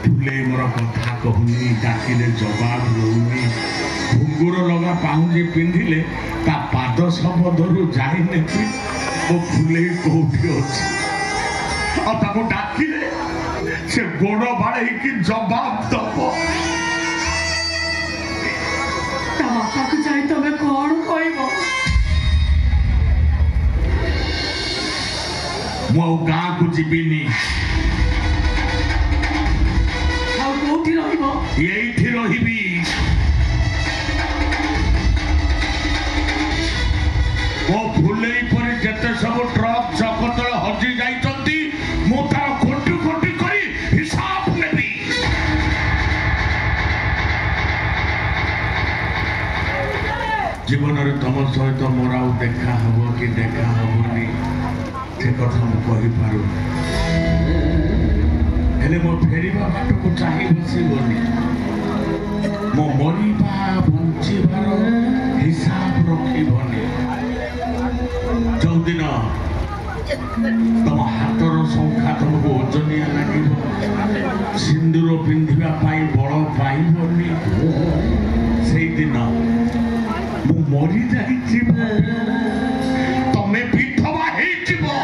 फुले मोर कथा कहूनी डाकिले जवाब दौनी घुंगुर लगा पाउंजी पिंधिले ता पाद सबदरु जाई नेती ओ फुले कोठी अछि आ ताको डाकिले से गोड़ बाड़े की जवाब दबो ता बापा को जाई तमे कोन कहबो मो गाँ को जीविनी यही रही वो फुले पर जिते सब ट्रक चक तले हजि जाइछंती मु तार खोटी खोटी करी हिसाब नेबी जीवन रे तुम सहित मोर आउ देखा हबो कि देखा हबोनी से कथा मु कहि पारु हेले मो फेरिबा बाट को चाहि बसिबोनी मो मरिबा बंचिबार हिसाब रखिबोनी चौदिन तम हाथर संख्या तुमको ओजनिया लगे सिंदूर पिंधिबा पाई बड़ पाइबोनी से दिन मु मरि जाइछि तमे विधवा हेइजिबो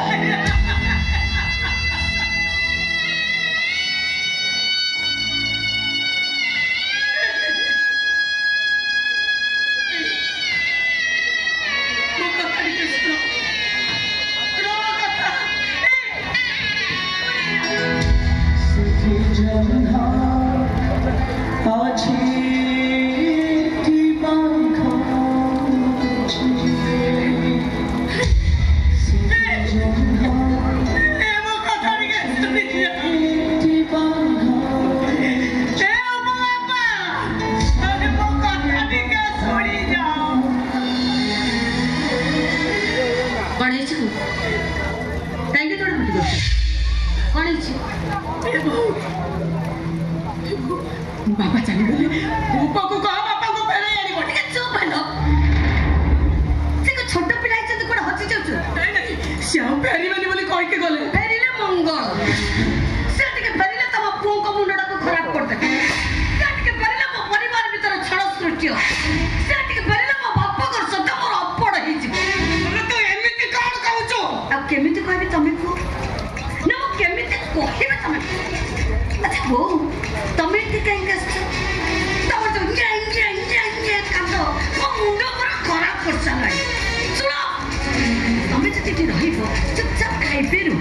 बाबा चली गले बापा को कहा बापा को फेरे आनी बट के चुप हेलो से को छोट पिला छ तो कोड हची जाउ नहीं श्याम फेरी बनी बोली कह के गले फेरीले मंगल से टिके फेरीले तम पुओ को मुंडडा को खराब कर दे से टिके फेरीले मो परिवार भीतर छड़ सृष्टि हो से टिके फेरीले मो बापा को सद मोर अपड़ ही छी बोले तो एमिति काड कहू छ अब केमिति कहबी तमे को न मो केमिति कहबे तमे अच्छा वो तमे के कहीं कष्ट तमे तो ये कांदो मो मुंडो पर खराब कर चलाई सुनो तमे जति रहिबो चुपचाप खाइ पेरु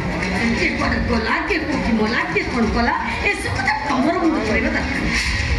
के पड गोला के पोकी मोला के कोन कोला ए सब त तमरो मुंड परिबा दरकार